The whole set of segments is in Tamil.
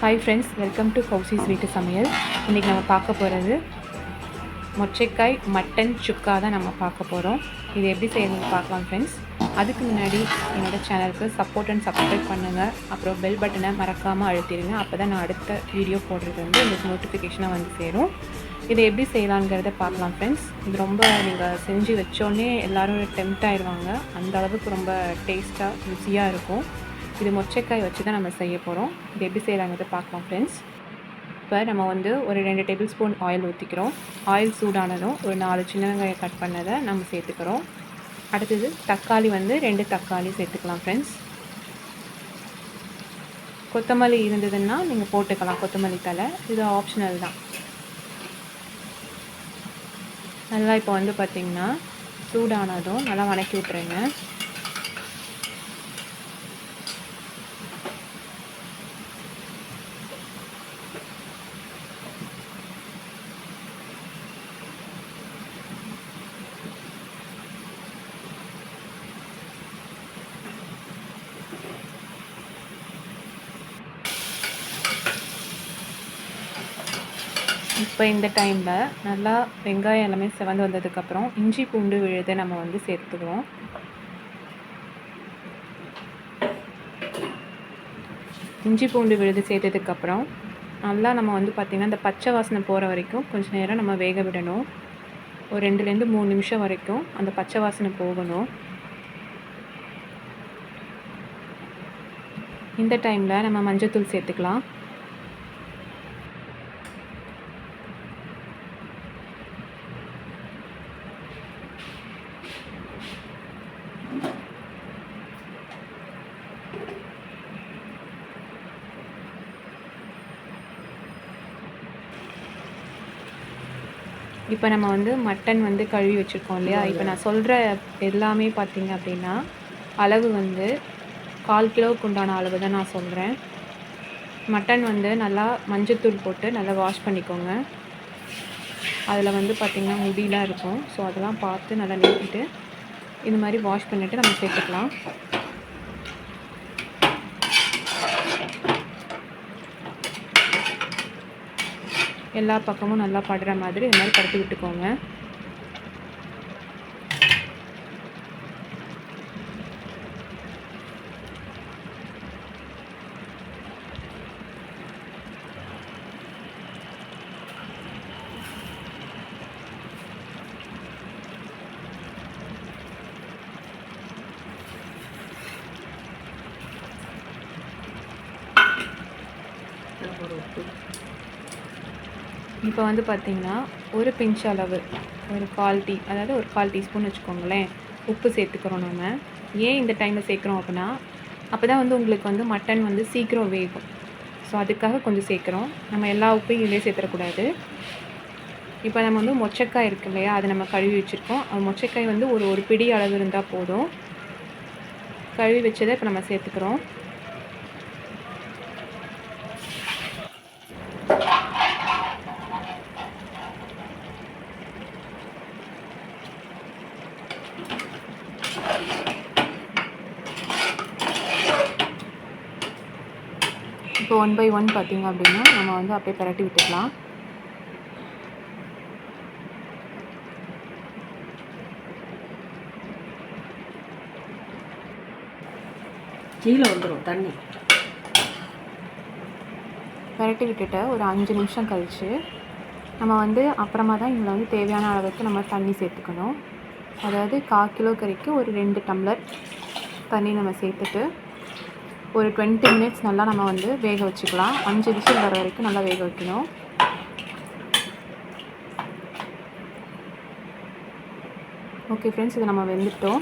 Hi friends, welcome to Kousi's வீட்டு சமையல். இன்றைக்கி நம்ம பார்க்க போகிறது மொச்சைக்காய் மட்டன் சுக்கா தான் நம்ம பார்க்க போகிறோம். இது எப்படி செய்யணும்னு பார்க்கலாம் ஃப்ரெண்ட்ஸ். அதுக்கு முன்னாடி என்னோடய சேனலுக்கு சப்போர்ட் அண்ட் சப்ஸ்கிரைப் பண்ணுங்கள். அப்புறம் பெல் பட்டனை மறக்காமல் அழுத்திடுங்க. அப்போ தான் நான் அடுத்த வீடியோ போடுறது உங்களுக்கு நோட்டிஃபிகேஷனாக வந்து சேரும். இதை எப்படி செய்யலாங்கிறத பார்க்கலாம் ஃப்ரெண்ட்ஸ். இது ரொம்ப நீங்கள் செஞ்சு வச்சோடனே எல்லோரும் டெம்ப்ட் ஆயிடுவாங்க. அந்த அளவுக்கு ரொம்ப டேஸ்ட்டாக ருசியாக இருக்கும். இது மொச்சைக்காய் வச்சு தான் நம்ம செய்ய போகிறோம். இது எப்படி செய்யலாங்கிறத பார்க்கலாம் ஃப்ரெண்ட்ஸ். இப்போ நம்ம வந்து ஒரு 2 டேபிள் ஸ்பூன் ஆயில் ஊற்றிக்கிறோம். ஆயில் சூடானதும் ஒரு 4 சின்ன வெங்காயம் கட் பண்ணதை நம்ம சேர்த்துக்கிறோம். அடுத்தது தக்காளி வந்து 2 தக்காளி சேர்த்துக்கலாம் ஃப்ரெண்ட்ஸ். கொத்தமல்லி இருந்ததுன்னா நீங்கள் போட்டுக்கலாம், கொத்தமல்லி தழை. இது ஆப்ஷனல் தான். நல்லா இப்போ வந்து பார்த்திங்கன்னா சூடானதும் நல்லா வதக்கி விட்டுருங்க. இப்போ இந்த டைமில் நல்லா வெங்காயம் எல்லாமே செவந்து வந்ததுக்கப்புறம் இஞ்சி பூண்டு விழுதை நம்ம வந்து சேர்த்துக்கிறோம். இஞ்சி பூண்டு விழுது சேர்த்ததுக்கப்புறம் நல்லா நம்ம வந்து பார்த்திங்கன்னா இந்த பச்சை வாசனை போகிற வரைக்கும் கொஞ்சம் நேரம் நம்ம வேக விடணும். ஒரு 2லேருந்து 3 நிமிஷம் வரைக்கும் அந்த பச்சை வாசனை போகணும். இந்த டைமில் நம்ம மஞ்சள்தூள் சேர்த்துக்கலாம். இப்போ நம்ம வந்து மட்டன் வந்து கழுவி வச்சுருக்கோம் இல்லையா. இப்போ நான் சொல்கிற எல்லாமே பார்த்திங்க அப்படின்னா அளவு வந்து 1/4 கிலோவுக்கு உண்டான அளவு தான் நான் சொல்கிறேன். மட்டன் வந்து நல்லா மஞ்சத்தூள் போட்டு நல்லா வாஷ் பண்ணிக்கோங்க. அதில் வந்து பார்த்திங்கன்னா முடியெலாம் இருக்கும். ஸோ அதெல்லாம் பார்த்து நல்லா நீக்கிட்டு இந்த மாதிரி வாஷ் பண்ணிவிட்டு நம்ம சேர்த்துக்கலாம். எல்லா பக்கமும் நல்லா படுற மாதிரி இது மாதிரி படுத்து விட்டுக்கோங்க. இப்போ வந்து பார்த்திங்கன்னா ஒரு பிஞ்ச் அளவு, ஒரு 1/4 டீஸ்பூன் வச்சுக்கோங்களேன், உப்பு சேர்த்துக்கிறோம். நம்ம ஏன் இந்த டைமில் சேர்க்குறோம் அப்படின்னா அப்போ தான் வந்து உங்களுக்கு வந்து மட்டன் வந்து சீக்கிரம் வேகும். ஸோ அதுக்காக கொஞ்சம் சேர்க்குறோம். நம்ம எல்லா உப்பையும் இதிலே சேர்த்துடக்கூடாது. இப்போ நம்ம வந்து மொச்சக்காய் இருக்கு இல்லையா, அதை நம்ம கழுவி வச்சுருக்கோம். அது மொச்சக்காய் வந்து ஒரு பிடி அளவு இருந்தால் போதும். கழுவி வச்சதை இப்போ நம்ம சேர்த்துக்கிறோம். இப்போ 1 by 1 பார்த்திங்க அப்படின்னா நம்ம வந்து அப்படியே பரட்டி விட்டுக்கலாம். கீழே வந்துடும் தண்ணி. பரட்டி விட்டுட்டு ஒரு 5 நிமிஷம் கழித்து நம்ம வந்து அப்புறமா தான் இதில் வந்து தேவையான அளவுக்கு நம்ம தண்ணி சேர்த்துக்கணும். அதாவது 1/4 கிலோ கறிக்கு ஒரு 2 டம்ளர் தண்ணி நம்ம சேர்த்துட்டு ஒரு 20 மினிட்ஸ் நல்லா நம்ம வந்து வேக வச்சுக்கலாம். 5 விசில் வர வரைக்கும் நல்லா வேக வைக்கணும். ஓகே ஃப்ரெண்ட்ஸ், இதை நம்ம வெந்துட்டோம்.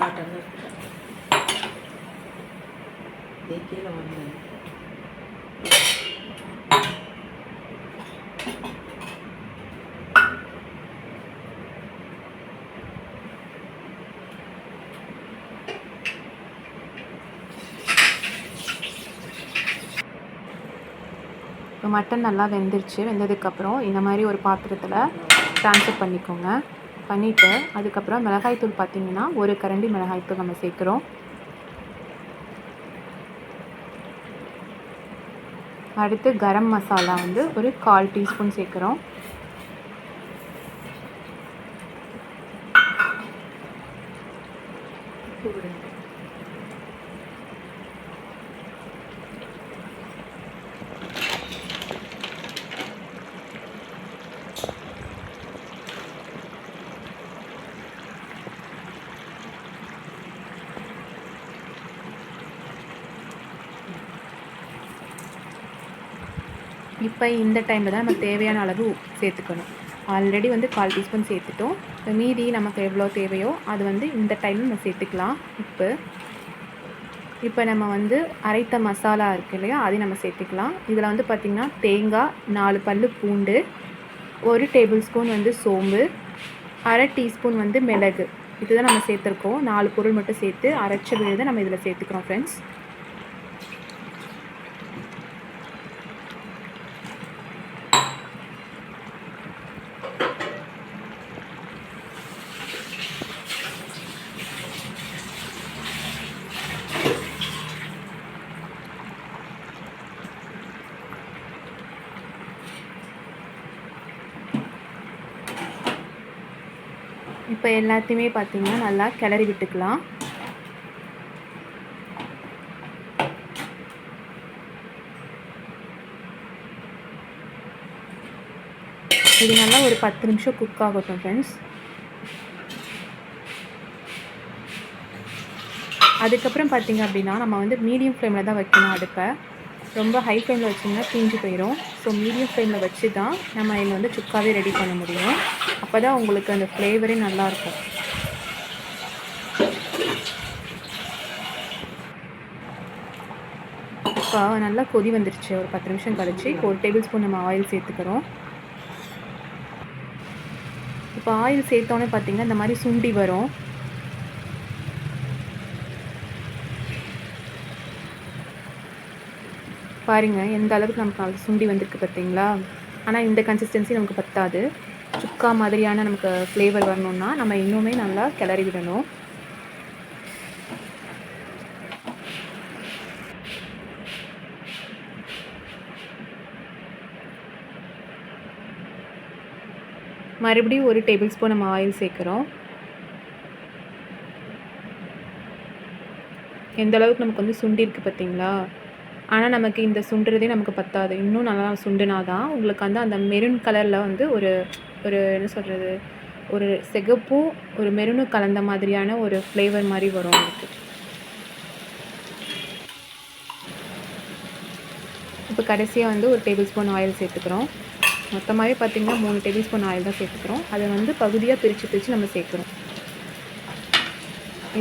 இப்போ மட்டன் நல்லா வெந்துருச்சு. வெந்ததுக்கப்புறம் இந்த மாதிரி ஒரு பாத்திரத்தில் ட்ரான்ஸ்ஃபர் பண்ணிக்கோங்க. பண்ணிவிட்டு அதுக்கப்புறம் மிளகாய்த்தூள் பார்த்திங்கன்னா 1 கரண்டி மிளகாய்த்தூள் நம்ம சேர்க்குறோம். அடுத்து கரம் மசாலா வந்து ஒரு 1/4 டீஸ்பூன் சேர்க்குறோம். இப்போ இந்த டைமில் தான் நம்ம தேவையான அளவு சேர்த்துக்கணும். ஆல்ரெடி வந்து 1/4 டீஸ்பூன் சேர்த்துட்டோம். மீதி நமக்கு எவ்வளோ தேவையோ அது வந்து இந்த டைமில் நம்ம சேர்த்துக்கலாம். இப்போ நம்ம வந்து அரைத்த மசாலா இருக்குது இல்லையா, அதையும் நம்ம சேர்த்துக்கலாம். இதில் வந்து பார்த்திங்கன்னா தேங்காய், 4 பல்லு பூண்டு, 1 டேபிள் ஸ்பூன் வந்து சோம்பு, 1/2 டீஸ்பூன் வந்து மிளகு, இதுதான் நம்ம சேர்த்துருக்கோம். 4 பொருள் மட்டும் சேர்த்து அரைச்ச விழுதை நம்ம இதில் சேர்த்துக்கிறோம் ஃப்ரெண்ட்ஸ். இப்போ எல்லாத்தையுமே பார்த்திங்கன்னா நல்லா கிளறி விட்டுக்கலாம். இது நல்லா ஒரு 10 நிமிஷம் குக் ஆகட்டும் ஃப்ரெண்ட்ஸ். அதுக்கப்புறம் பார்த்திங்க அப்படின்னா நம்ம வந்து மீடியம் ஃப்ளேமில் தான் வைக்கணும் அடுப்பை. ரொம்ப ஹை ஃப்ளேமில் வச்சிங்கன்னா தீஞ்சு போயிடும். ஸோ மீடியம் ஃப்ளேமில் வச்சு தான் நம்ம இதில் வந்து சுக்காவே ரெடி பண்ண முடியும். அப்போ தான் உங்களுக்கு அந்த ஃப்ளேவரே நல்லாயிருக்கும். இப்போ நல்லா கொதி வந்துருச்சு. ஒரு 10 நிமிஷம் கழிச்சு இப்போ 1 டேபிள் ஸ்பூன் நம்ம ஆயில் சேர்த்துக்கிறோம். இப்போ ஆயில் சேர்த்தோன்னே பார்த்திங்கன்னா இந்த மாதிரி சுண்டி வரும். பாருங்கள் எந்த அளவுக்கு நமக்கு அது சுண்டி வந்திருக்கு பார்த்தீங்களா. ஆனால் இந்த கன்சிஸ்டன்சி நமக்கு பத்தாது. சுக்கா மாதிரியான நமக்கு ஃப்ளேவர் வரணுன்னா நம்ம இன்னுமே நல்லா கிளறி விடணும். மறுபடியும் 1 டேபிள் ஸ்பூன் நம்ம ஆயில் சேர்க்குறோம். எந்த அளவுக்கு நமக்கு வந்து சுண்டி இருக்குது பார்த்தீங்களா. ஆனால் நமக்கு இந்த சுண்டுறதே நமக்கு பத்தாது. இன்னும் நல்லா சுண்டுனா தான் உங்களுக்கு வந்து அந்த மெரூன் கலரில் வந்து ஒரு என்ன சொல்கிறது, ஒரு சிகப்பும் ஒரு மெரூனும் கலந்த மாதிரியான ஒரு ஃப்ளேவர் மாதிரி வரும் உங்களுக்கு. இப்போ கடைசியாக வந்து 1 டேபிள் ஸ்பூன் ஆயில் சேர்த்துக்கிறோம். மொத்தமாகவே பார்த்திங்கன்னா 3 டேபிள் ஸ்பூன் ஆயில் தான் சேர்த்துக்கிறோம். அதை வந்து பகுதியாக பிரித்து நம்ம சேர்க்குறோம்.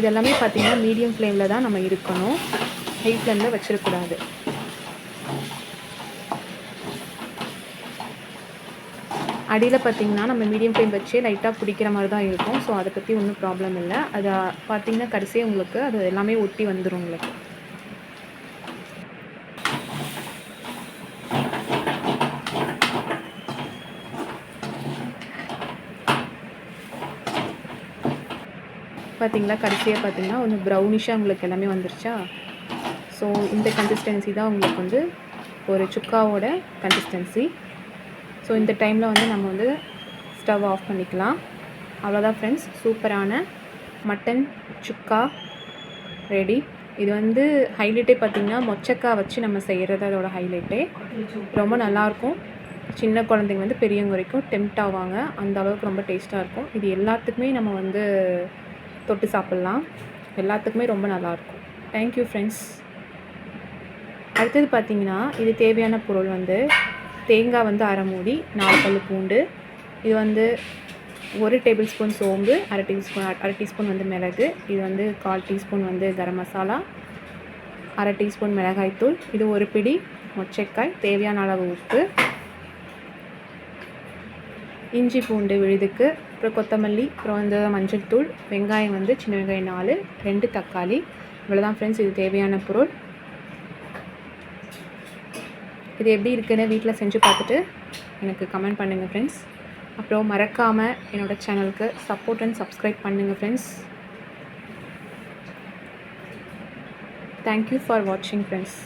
இதெல்லாமே பார்த்திங்கன்னா மீடியம் ஃப்ளேமில் தான் நம்ம இருக்கணும். ஹை ஃப்ளேமில் வச்சிடக்கூடாது. அடியில் பார்த்திங்கன்னா நம்ம மீடியம் ஃப்ளேம் வச்சு லைட்டாக பிடிக்கிற மாதிரி தான் இருக்கும். ஸோ அதை பற்றி ஒன்றும் ப்ராப்ளம் இல்லை. அதை பார்த்திங்கன்னா கடைசியாக உங்களுக்கு அது எல்லாமே ஒட்டி வந்துடும் உங்களுக்கு. பார்த்திங்களா, கடைசியாக பார்த்திங்கன்னா கொஞ்சம் ப்ரௌனிஷாக உங்களுக்கு எல்லாமே வந்துருச்சா. ஸோ இந்த கன்சிஸ்டன்சி தான் உங்களுக்கு வந்து ஒரு சுக்காவோட கன்சிஸ்டன்சி. ஸோ இந்த டைமில் வந்து நம்ம வந்து ஸ்டவ் ஆஃப் பண்ணிக்கலாம். அவ்வளோதான் ஃப்ரெண்ட்ஸ், சூப்பரான மட்டன் சுக்கா ரெடி. இது வந்து ஹைலைட்டே பார்த்திங்கன்னா மொச்சக்காய் வச்சு நம்ம செய்கிறது அதோட ஹைலைட்டே. ரொம்ப நல்லாயிருக்கும். சின்ன குழந்தைங்க வந்து பெரியவங்க வரைக்கும் டெம்ப்ட் ஆவாங்க. அந்த அளவுக்கு ரொம்ப டேஸ்ட்டாக இருக்கும். இது எல்லாத்துக்குமே நம்ம வந்து தொட்டு சாப்பிட்லாம். எல்லாத்துக்குமே ரொம்ப நல்லாயிருக்கும். Thank you friends. அடுத்தது பார்த்திங்கன்னா இது தேவையான பொருள் வந்து தேங்காய் வந்து 1/2 மூடி, 4 பல்லு பூண்டு, இது வந்து 1 டேபிள் ஸ்பூன் சோம்பு, 1/2 டீஸ்பூன் வந்து மிளகு, இது வந்து 1/4 டீஸ்பூன் வந்து கரம் மசாலா, 1/2 டீஸ்பூன் மிளகாய்த்தூள், இது 1 பிடி மொச்சக்காய், தேவையான அளவு உப்பு, இஞ்சி பூண்டு விழுதுக்கு, அப்புறம் கொத்தமல்லி, அப்புறம் வந்து மஞ்சள் தூள், வெங்காயம் வந்து சின்ன வெங்காயம் 4, 2 தக்காளி. இவ்வளோதான் ஃப்ரெண்ட்ஸ் இது தேவையான பொருள். இது எப்படி இருக்குன்னு வீட்டில் செஞ்சு பார்த்துட்டு எனக்கு கமெண்ட் பண்ணுங்கள் ஃப்ரெண்ட்ஸ். அப்புறம் மறக்காமல் என்னோடய சேனலுக்கு சப்போர்ட் அண்ட் சப்ஸ்கிரைப் பண்ணுங்கள் ஃப்ரெண்ட்ஸ். தேங்க்யூ ஃபார் வாட்சிங் ஃப்ரெண்ட்ஸ்.